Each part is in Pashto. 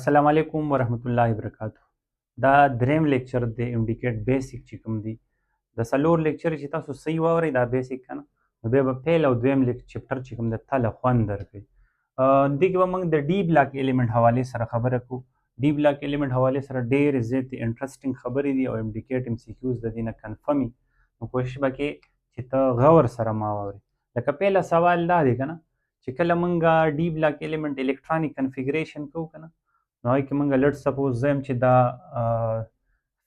السلام علیکم ورحمت الله وبرکاتہ دا دریم لیکچر دی انډیکیټ بیسیک چې کوم دی د څلور لیکچر چې تاسو صحیح واورئ دا بیسیک کنه نو بیا به پیل او دویم چپټر چې کوم د تله خوند درکوي. دې کې به موږ د ډي بلاک ایلیمنټ حوالې سره خبره کوو. ډي بلاک ایلیمنټ حوالې سره ډېرې زیاتې انټرسټینګ خبرې دي او انډیکیټ MCQs د دې نه کنفرم وي، نو کوشش به کې چې ته غور سره ما واورې. لکه پیله سوال دا دی که نه چې کله موږ ډي بلاک ایلیمنټ الکترونیک کنفیګریشن کوو که نه نو هغې کې موږ لټ سپوز زیم چې دا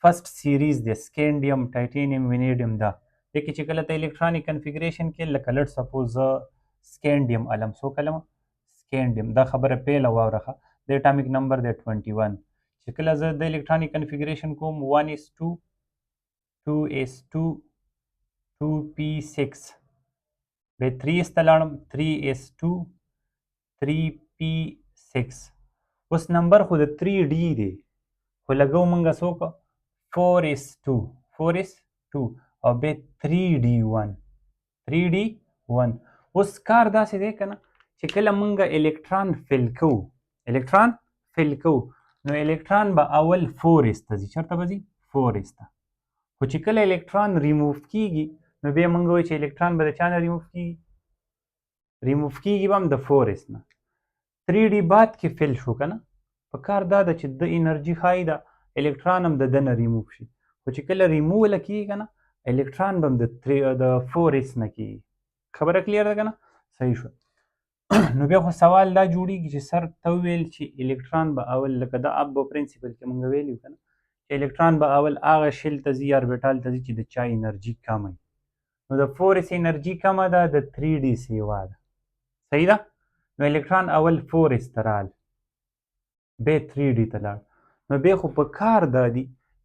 فرست سیریز دی سکینډیم ټایټینیم وینیډیم دا دې کې چې کله ته الکترونیک کنفیګریشن کې لکه لټ سپوز سکینډیم علم څو کلمه سکینډیم دا خبره پیله واوره د اټامیک نمبر دی 21 چې کله زه د الکترونیک کنفیګریشن کوم 1:2 2:2 2p6 بیا 3 ته لاړم 3:2 3p6 اوس نمبر خو د 3D دی خو لګو موږ څوک 4:2 او بیا 3D1 اوس کار داسې دی که نه چې کله موږ الکتران فل کوو نو الکتران به اول 4s ته ځي. چېرته به ځي 4s ته، خو چې کله الکتران ریموف کیږي نو بیا موږ وایو چې الکتران به د چا نه ریموف کیږي به هم د 4s نه. 3D بعد کې فل شو که نه په کار دا ده چې د انرژي ښایي ده الکتران هم د ده نه ریموف شي، خو چې کله ریمووله کېږي که نه الکتران به هم د 4s نه کېږي. خبره کلیر ده که نه؟ صحیح شو. نو بیا خو سوال دا جوړېږي چې سر ته وویل چې الکتران به اول لکه د ابو پرنسپل کې موږ ویلي که نه چې الکتران به اول هغه شل ته ځي اربیټال ته ځي چې د چا انرژي کمه وي. نو د 4s انرژي کمه ده د 3D سیوا ده. صحیح ده؟ نو الکتران اول 4s ته رال بیا 3D ته لاړ، نو بیا خو په کار دا دي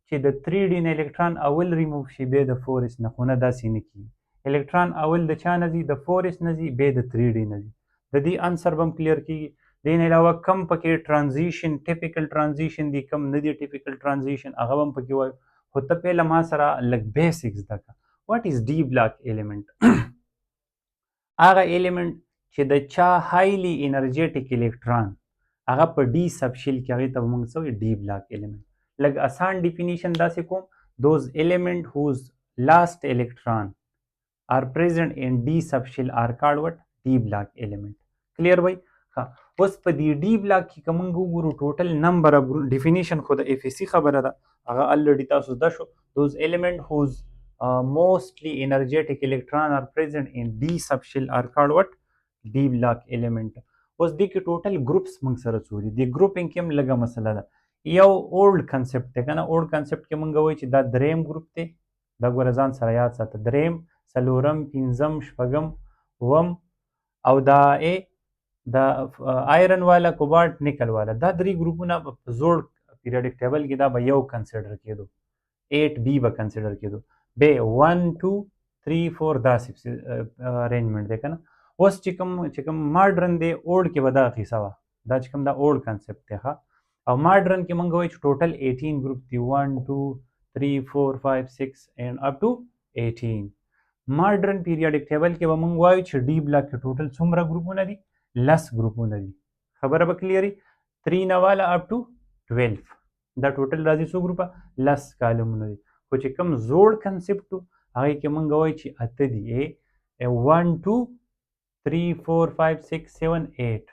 چې د 3D نه الکتران اول ریموف شي بیا د 4s نه، خو نه داسې نه کېږي. الکتران اول د چا نه ځي د 4s نه ځي بیا د 3D نه ځي. د دې انسر به هم کلیر کېږي. دې نه علاوه کم پکې ټرانزیشن ټیپیکل ټرانزیشن دي کم نه دي ټیپیکل ټرانزیشن هغه به هم پکې وایو. خو ته پیله ما سره لږ بیسک زده کړه. واټ از ډي بلاک ایلیمنټ؟ هغه ایلیمنټ چې د چا هایلی انرژیټیک الکتران هغه په ډي سبشیل کې هغې ته به موږ څه وایو ډي بلاک ایلیمنټ. لږ اسان ډیفینیشن داسې کوم دوز ایلیمنټ whose last electron are present in D subshell are called what D block element. کلیر وای؟ اوس په دې ډي بلاک کې که موږ وګورو ټوټل نمبر اف ډیفینیشن خو د FSC خبره ده هغه الریډي تاسو زده شو. دوز ایلیمنټ whose mostly energetic electron are present in D subshell are called what D block element. اوس دې کې ټوټل ګروپس موږ سره څو دي. د ګروپینګ کې هم لږه مسله ده. یو اولډ کنسپټ دی که نه اولډ کنسپټ کې موږ وایو چې دا دریم ګروپ دی. دا ګوره ځان سره یاد ساته دریم څلورم پنځم شپږم اووم او دا د آیرن والا کوبالټ نیکل والا دا درې ګروپونه په زوړ پیریډک ټیبل کې دا به یو کنسیډر کېدو 8B به کنسیډر کېدو بیا 1 2 3 4 داسې ارینجمنټ دی که نه. اوس چې کوم ماډرن دی اوړ کې به دا قیصه وه دا چې کوم دا اوړ کنسپټ دی ښه او ماډرن کې موږ وایو چې ټوټل 18 ګروپ دي 1 2 3 4 5 6 and up to 18. ماډرن پیریډک ټیبل کې به موږ وایو چې ډي بلاک کې ټوټل څومره ګروپونه دي 10 ګروپونه دي. خبره به کلیري 3 نه والا up to 12 دا ټوټل راځي څو ګروپه 10 کالمونه دي. خو چې کوم زوړ کنسپټ و هغې کې موږ وایو چې اته دي 1 2 3 4 5 6 7 8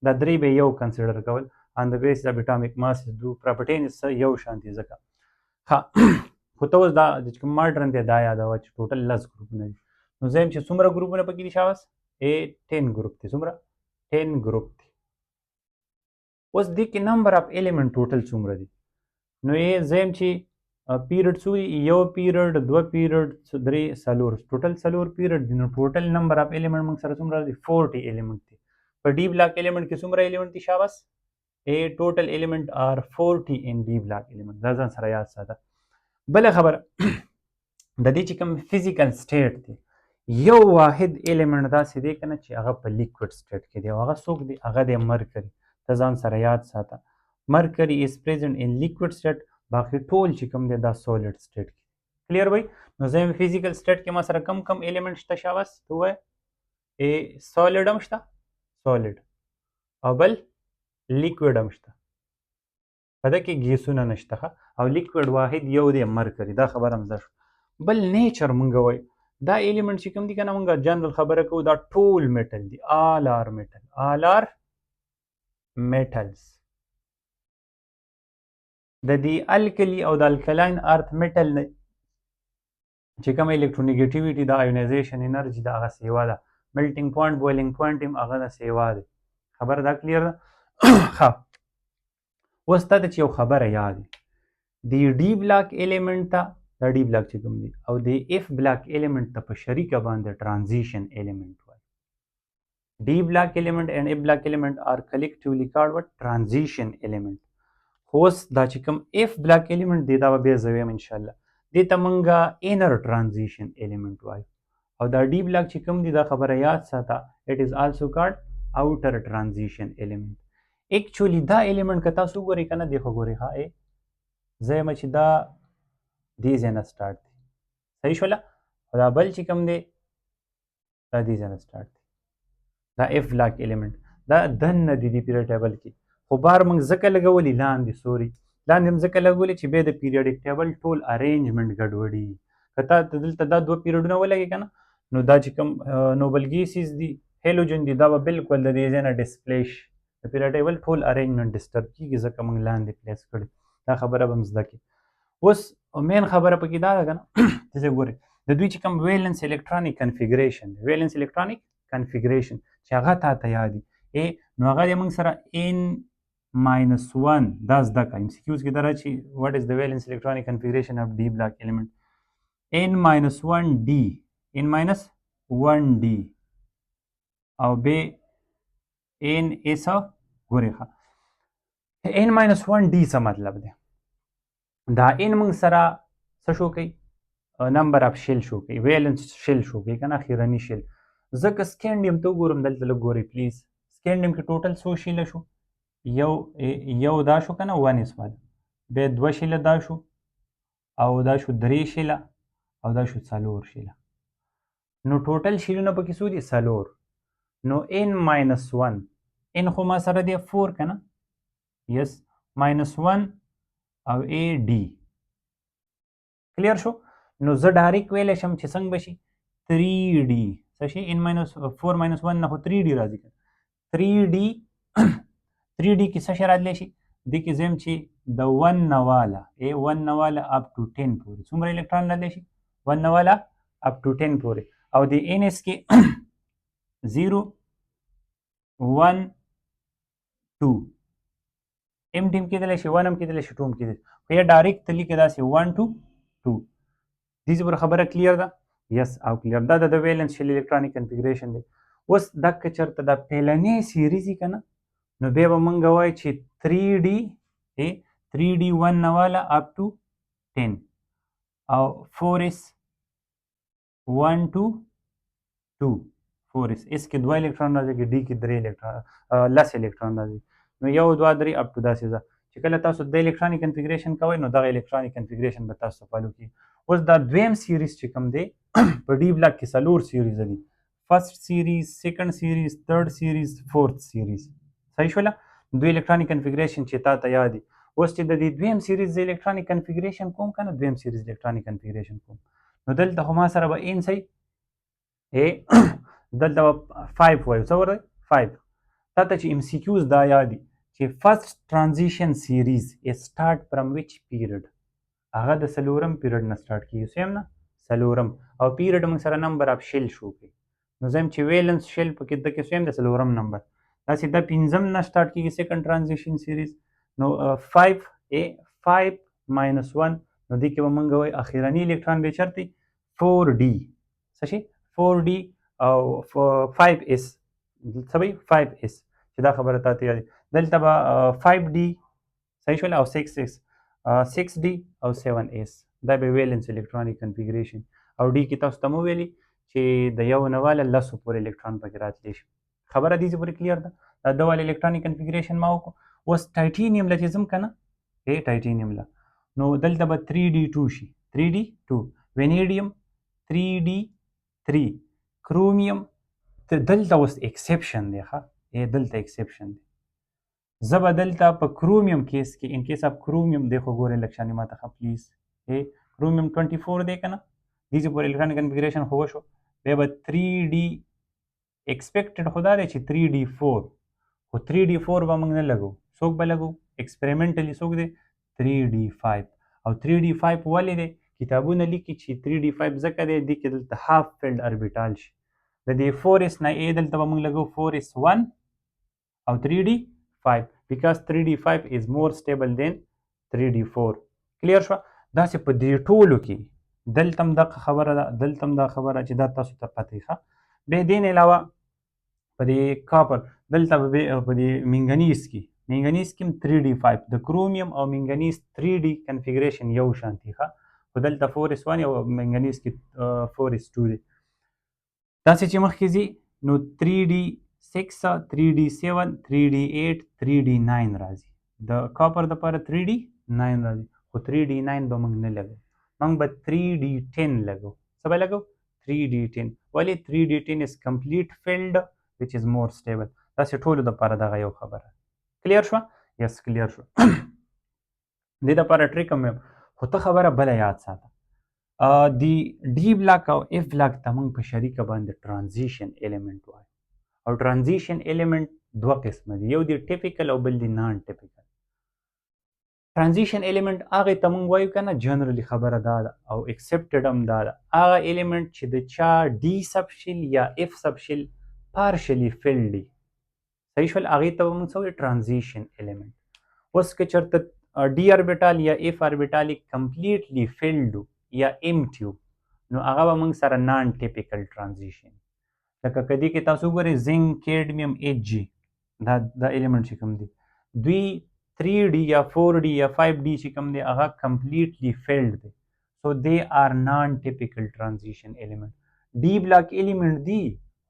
دا درې به یو کنسیډر کول on the basis of atomic masses do properties یو شانتي ځکه ښه. خو ته اوس دا چې کوم ماډرن دی دا یادوه چې ټوټل 10 ګروپونه دي. نو زه یم چې څومره ګروپونه پکې دي شاباس 10 ګروپ دي. څومره 10 ګروپ دي. اوس دې کې نمبر اف ایلیمنټ ټوټل څومره دي نو زه یم چې پیریډ څو دي یو پیریډ دوه پیریډ درې څلور ټوټل څلور پیریډ دي. نو ټوټل نمبر اف ایلیمنټ موږ سره څومره دي 40 ایلیمنټ دي. په ډي بلاک ایلیمنټ کې څومره ایلیمنټ دي شاباس ټوټل ایلیمنټ آر 40 in D block element. دا ځان سره یاد ساته. بله خبره د دې چې کوم فزیکل سټیټ دی یو واحد ایلیمنټ داسې دی که نه چې هغه په لیکوډ سټیټ کې دی او هغه څوک دی هغه دی مرکري. ته ځان سره یاد ساته مرکري از پریزنټ ان لیکوډ سټیټ باقي ټول چې کوم دی دا سولډ سټیټ کې. کلیر وای؟ نو زه فزیکل سټیټ کې ما سره کم ایلیمنټ شته شاباس ته ووایه سولډ هم شته سولډ او بل لیکوډ هم شته په دې کې ګیسونه نشته او لیکوډ واحد یو دی مرکري. دا خبره هم زده شو. بل نیچر مونږ وایو دا ایلیمنٹ چې کوم دي کنه مونږ جنرال خبره کوو دا ټول میټل دي. آل آر میټل، آل آر میټلز. د دې الکلی او د الکلاین ارث میټل نه چې کوم الکترونیګیټیویټي د آیونایزیشن انرژي دا هغه سیوا ده. میلټینګ پوینټ بویلینګ پوینټ هم هغه د سیوا دی. خبره دا کلیر ده؟ ښه اوس ته چې یو خبره یاد دی ډي بلاک ایلیمنٹ ته دا ډي بلاک چې کوم دی او د اف بلاک ایلیمنٹ ته په شریکه باندې ترانزیشن ایلیمنٹ وایي. ډي بلاک ایلیمنٹ اینڈ اف بلاک ایلیمنٹ آر کلیکټیولی کالډ وټ ترانزیشن ایلیمنٹ. اوس دا چې کوم اف بلاک ایلیمنٹ دی دا به بیا زه وایم ان شاء الله دې ته مونږه انر ترانزیشن ایلیمنٹ وایو او دا ډي بلاک چې کوم دی دا خبره یاد ساته اټ از آلسو کالډ اوټر ترانزیشن ایلیمنٹ. ایکچولی دا ایلیمنٹ که تاسو وګورئ کنه دی خو ګورئ ها زه یم چې دا دې ځای نه سټارټ دی صحیح شوله او دا بل چې کوم دی دا دې ځای نه سټارټ دی. دا اف بلاک ایلیمنٹ دا دننه دی د پیریډ ټیبل کې خو بار موږ ځکه لګولي لاندې سوري لاندې هم ځکه لګولي چې بیا د پیریډک ټیبل ټول ارینجمنټ ګډوډي. که تا دلته دا دوه پیریډونه ولګي که نه نو دا چې کوم نوبل ګیسز دي هیلوجن دي دا به بالکل د دې ځای نه ډسپلی شي. د پیریډ ټیبل ټول ارینجمنټ ډسټرب کېږي ځکه موږ لاندې پلیس کړي. دا خبره به هم زده کړي. اوس مین خبره پکې دا ده که نه داسې ګورئ د دوی چې کوم ویلنس الکترونیک کنفیګریشن دی ویلنس الکترونیک کنفیګریشن چې هغه تا ته یاد دي نو هغه دی موږ سره ان minus 1 دا زده کړه ام سی کیوز کې دا راځي what is the valence electronic configuration of d block element n minus 1 d n minus 1 d او ب n اس ګورئ n minus 1 d څه مطلب دی دا n موږ سره څه شو کوي نمبر اف شیل شو کوي ویلنس شیل شو کوي کنه اخیرنی شیل. ځکه سکینډیم ته وګورم دلته لږ ګورئ پلیز سکینډیم کې ټوټل څو شیله شو یو دا شو کنه 1 اسمال بیا 2 شیله دا شو او دا شو 3 شیله او دا شو 4 شیله نو ټوټل شیلونه پکې څو دي 4 نو n minus 1 n خو ما سره دی 4 کنه یس minus 1 او a d کلیر شو. نو زه ډایرکټ ویلی شم چې څنګه به شي 3d څه شي n minus 4 minus 1 نه خو 3d راځي 3d 3d کې څه شی راتلی شي دې کې زم چې د 1 نه واله 1 نه واله اپ ټو 10 پورې څومره الکترون راتلی شي 1 نه واله اپ ټو 10 پورې او د NS کې 0 1 2 m ټیم کېدلی شي 1 هم کېدلی شي 2 هم کېدلی خو یا ډایرکټ ته لیکې داسې 1 2 2 دې پورې خبره کلیر ده یس او کلیر دا د ویلنس شیل الکترونیک کنفیګریشن دی. اوس دکه چېرته د پیلنۍ سیریز وي که نه نو بیا به مونږ وایو چې 3d 1 نه واله اپ ټو 10 او 4s 1 2 2 4s اس کې 2 الکترون راځي کې ډي کې 3 الکترون لس الکترون راځي نو 1 2 3 اپ ټو داسې ځه چې کله تاسو د الکترونیک کنفیګریشن کوئ نو دغه الکترونیک کنفیګریشن به تاسو فالو کړي. اوس دا دویم سیریز چې کوم دی په ډي بلاک کې 4 سیریز دي فرست سیریز سیکنډ سیریز تھرد سیریز فورث سیریز صحیح شوله دوی الکترونیک کنفیګریشن چې تا ته یاد دي. اوس چې د دې دویم سیریز د الکترونیک کنفیګریشن کوم کنه دویم سیریز الکترونیک کنفیګریشن کوم نو دلته خو ما سره به ان صحیح دلته 5 وایو څه ورته 5 تا ته چې ام سی کیوز دا یاد دي چې فرست ترانزیشن سیریز سټارټ فرام ویچ پیریډ هغه د څلورم پیریډ نه سټارټ کیږي سیم نه څلورم او پیریډ موږ سره نمبر اف شیل شو کوي نو زم چې ویلنس شیل پکې د کې سیم د څلورم نمبر داسې د پنځم نه سټارټ کیږي سیکنډ ترانزیشن سیریز نو 5 minus 1 نو دې کې به مونږ وایو اخیرني الکترون به چېرته 4d څه شي 4d او 5s څه به 5s چې دا خبره تا ته یاد دلته به 5d صحیح شول او 6s 6d او 7s دا به ویلنس الکترونیک کنفیګریشن او d کې تاسو ته مو ویلي چې د یو نه واله لسو پورې الکترون پکې راتلی شي. خبره دې پورې کلیر ده دا ډول الکترونیک کنفیګریشن ما وکړو. اوس ټایټینیم له چې ځم که نه ټایټینیم له نو دلته به 3d2 شي 3d2 وینیډیم 3d3 کرومیم دلته اوس ایکسپشن دی ښه دلته ایکسپشن دی زه به دلته په کرومیوم کیس کې ان کیس اف کرومیوم دی خو ګورئ لږ شانې ماته ښه پلیز کرومیوم 24 دی که نه دې پورې الکترونیک کنفیګریشن خو وشو بیا به 3D ایکسپیکټډ خو دا دی چې 3D4 خو 3D4 به موږ نه لګو څوک به لګو ایکسپریمنټلی څوک دی 3D5 او 3D5 ولې دی کتابونه لیکي چې 3D5 ځکه دی دې کې دلته هاف فیلډ اربیټال شي د دې 4s نه دلته به موږ لګو 4s1 او 3D5 because 3D5 is more stable than 3D4 کلیر شو داسې په دې ټولو کې دلته هم دغه خبره ده دلته هم دا خبره چې دا تاسو ته پته ښه بیا دې نه علاوه په دې کاپر دلته په دې منګنیز کې هم 3D5 د کرومیوم او منګنیز 3D کنفیګریشن یو شانتي ښه خو دلته 4s1 او منګنیز کې 4s2 دی داسې چې مخکې ځي نو 3D6 3D7 3D8 3D9 راځي د کاپر دپاره 3D9 راځي خو 3D9 به موږ نه لګو موږ به 3D10 لګو څه به لګو 3D10 ولې 3D10 is complete filled which is more stable داسې ټولو دپاره دغه یو خبره کلیر شوه یس کلیر شو دې دپاره ټریک هم ویم خو ته خبره بله یاد ساته دی ډي بلاک او اف بلاک ته موږ په شریکه باندې ترانزیشن الیمنٹ وایو او ترانزیشن الیمنٹ دوه قسمه دي یو دی ټیپیکل او بل دی نان ټیپیکل ترانزیشن الیمنٹ هغه ته موږ وایو کنه جنرالي خبره دا ده او اکسپټډ هم دا ده هغه الیمنٹ چې د چا ډي سبشل یا اف سبشل پارشلی فیل دی صحیح شول هغې ته به موږ څه وایو ترانزیشن الیمنٹ اوس که چېرته ډي اربیټال یا اف اربیټال کمپلیټلی فیلډ یا امټي نو هغه به موږ سره نان ټیپیکل ترانزیشن لکه که دې کې تاسو وګورئ زنک کیډمیم ایچ جي دا الیمنټ چې کوم دی دوی 3D یا 4D یا 5D چې کوم دی هغه کمپلیټلی فیلډ دی سو دے آر نان ټیپیکل ترانزیشن الیمنٹ ډي بلاک الیمنٹ دی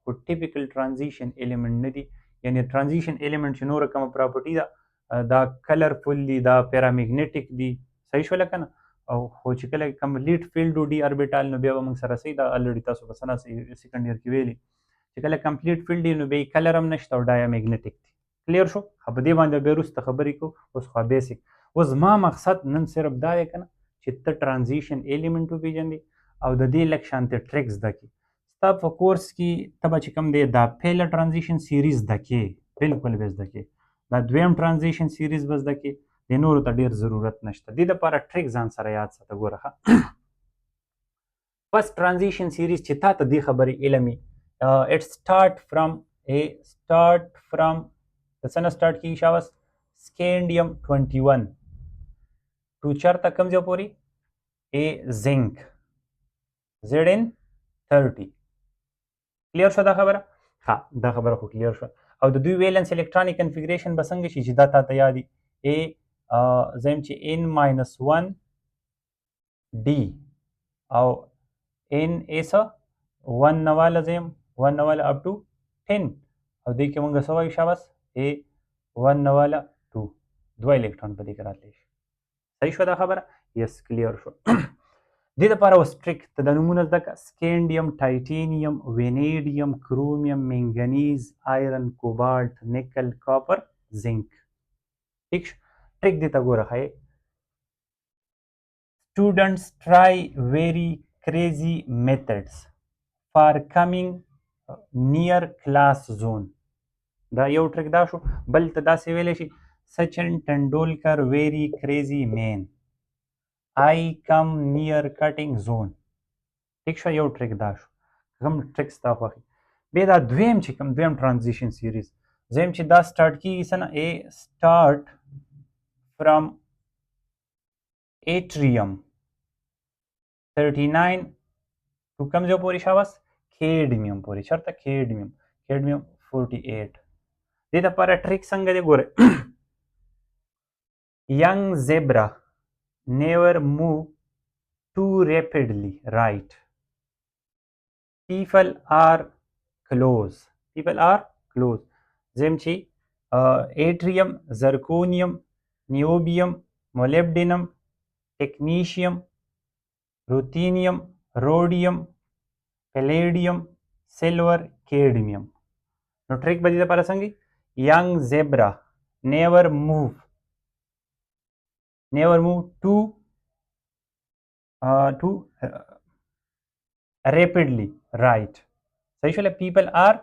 خو ټیپیکل ترانزیشن الیمنٹ نه دی یعنی ترانزیشن الیمنٹ چې نور کومه پراپرټي ده دا کلرفل دی دا پیرامیګنیټک دی صحیح شوله که نه او خو چې کله کمپلیټ فیلډ ډي اربیټال نو بیا به موږ سره صحیح دا الریډي تاسو په سنا سیکنډ ایئر کې ویلي چې کله کمپلیټ فیلډ دی نو بیا یې کلر هم نشته او ډایامیګنیټک دی کلیر شو په دې باندې بیا وروسته خبرې کوو اوس خو بیسک اوس زما مقصد نن صرف دا دی که نه چې ته ترانزیشن الیمنټ وپېژندې او د دې لږ شانتې ټریک زده کړې ستا په کورس کې ته به چې کوم دی دا پهله ترانزیشن سیریز زده کړې بلکل به زده کړې دا دویم ترانزیشن سیریز به زده کړې د نورو ته ډېر ضرورت نشته دې دپاره ټریک ځان سره یاد ساته ګوره ښه فرست ترانزیشن سیریز چې تا ته دې خبرې علم وي اټ سټارټ فرام د څه نه سټارټ کېږي شاباس سکینډیم 21 ټو چېرته کوم ځای پورې زنک ZN 30 کلیر شو دا خبره ها دا خبره خو کلیر شو او د دوی ویلنس الکترونیک کنفیګریشن به څنګه شي چې دا تا ته یادي زم چې n-1 d او n is 1 نواله زم 1 نواله up to 10 او دې کې مونږ څه وایو شاباس 1 نواله 2 دوه الکترون په دې کې راتلی شي صحیح شو دا خبره یس کلیر شو دې دپاره اوس ټریک ته د نومونه زده کړه سکینډیم ټایټینیم وینیډیم کرومیم منګنیز آیرن کوبالټ نکل کاپر زنک ٹھیک شو ټریک دې ته ګوره ښایي students try very crazy methods for coming near class zone دا یو ټریک دا شو بل ته داسې ویلی شي سچن ټنډولکر very crazy man I come near cutting zone ٹھیک شو یو ټریک دا شو کوم ټریک ستا خوښي بیا دا دویم چې کوم دویم ترانزیشن سیریز دویم چې دا سټارټ کېږي څه نه start from atrium 39 to کوم ځای پورې شاباس کیډمیم پورې چېرته کیډمیم 48 دې دپاره ټریک څنګه دی ګوره young zebra never move too rapidly right people are close زم چې atrium zirconium niobium molybdenum technetium ruthenium rhodium palladium silver cadmium نو ټریک به دې دپاره څنګه young zebra never move too rapidly. right. صحیح شوله. people are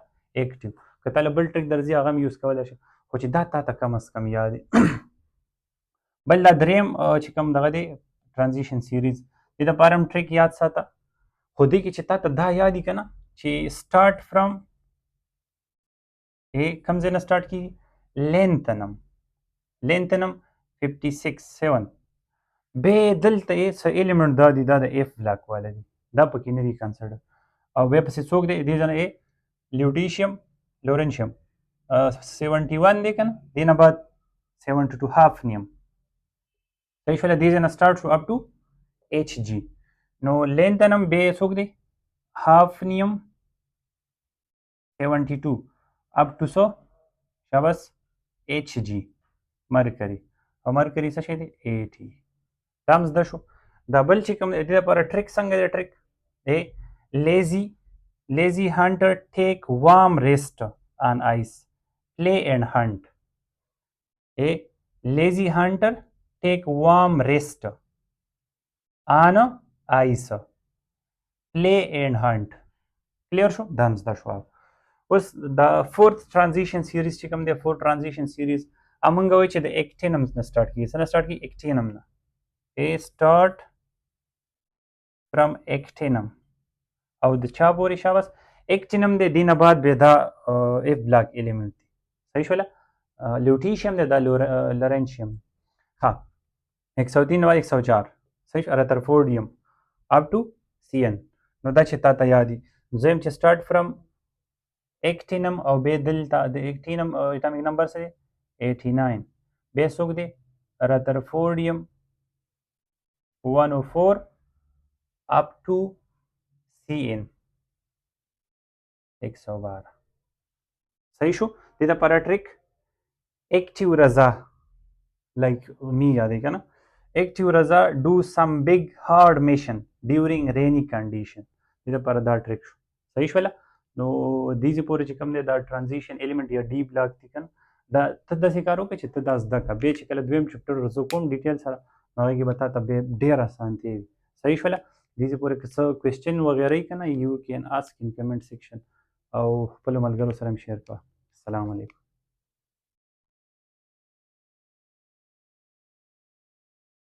active. که تعالی بل ټریک درځي هغه هم یوز کولی شي، خو چې دا تا ته کم از کم یاد بل دا دریم چې کوم دغه دی ترانزیشن سیریز، دې دپاره هم ټریک یاد ساته. خو دې کې چې تا ته دا یاد وي که نه چې سټارټ فرام کوم ځای نه سټارټ کېږي، لینتنم 56 7 بیا دلته یې څه ایلیمنټ دا دی، دا د ایف بلاک والا دی، دا پکې نه دي کنسیډر. او بیا پسې څوک دی دې ځای نه لیوټیشیم لورنشیم 71 دی که نه، دې نه بعد 72 هاف نیم. صحیح شوله. دې ځای نه سټارټ شو اپ ټو ایچ جی. نو لینتنم بیا څوک دی هاف نیم 72 اپ ټو سو شاباس ایچ جی مرکري. او مرکري څه شی دی 80. دا هم زده شو. دا بل چې کوم دې لپاره ټریک څنګه دی ټریک lazy hunter take warm rest on ice play and hunt. lazy hunter take warm rest on ice play and hunt. کلیر شو. دا هم زده شو. اوس دا فورث ترانزیشن سیریز چې کوم دی، فور ترانزیشن سیریز امونږ وایو چې د اکټینم نه سټارټ کېږي. څه نه سټارټ کېږي؟ اکټینم نه. start from اکټینم او د چا پورې شاباس اکټینم دی، دې نه بعد بیا دا ایف بلاک ایلیمنټ دی. صحیح شوله. لیوټیشیم دی، دا لورنشیم. ها 103 و 104 صحیح شو. رترفورډیم اپ ټو سی ان. نو دا چې تا ته یاد دي. دویم چې سټارټ فرام اکټینم او بیا دلته د اکټینم اټامیک نمبر څه دی 89. بیا څوک دی رترفورډیم 104 up to CN 112. صحیح شو. دې دپاره ټریک اکټیو رضا لایک می یادې که نه، اکټیو رضا ډو سم بگ هارډ میشن ډیورینګ رینی کنډیشن. دې دپاره دا ټریک شو. صحیح شوله. نو دې پورې چې کوم دی دا ټرانزیشن ایلیمنټ یا ډی بلاک دی که نه، دا ته داسې کار وکړه چې ته دا زده کړه. بیا چې کله دویم چپټر زه کوم ډیټیل سره، نو هغې کې به تا ته بیا ډېر اسانتیا وي. صحیح شوله. دې پورې که څه کوېسچن وغیره یي که نه، یو کین آسک ان کمنټ سیکشن او خپلو ملګرو سره هم شیر کوه. السلام علیکم.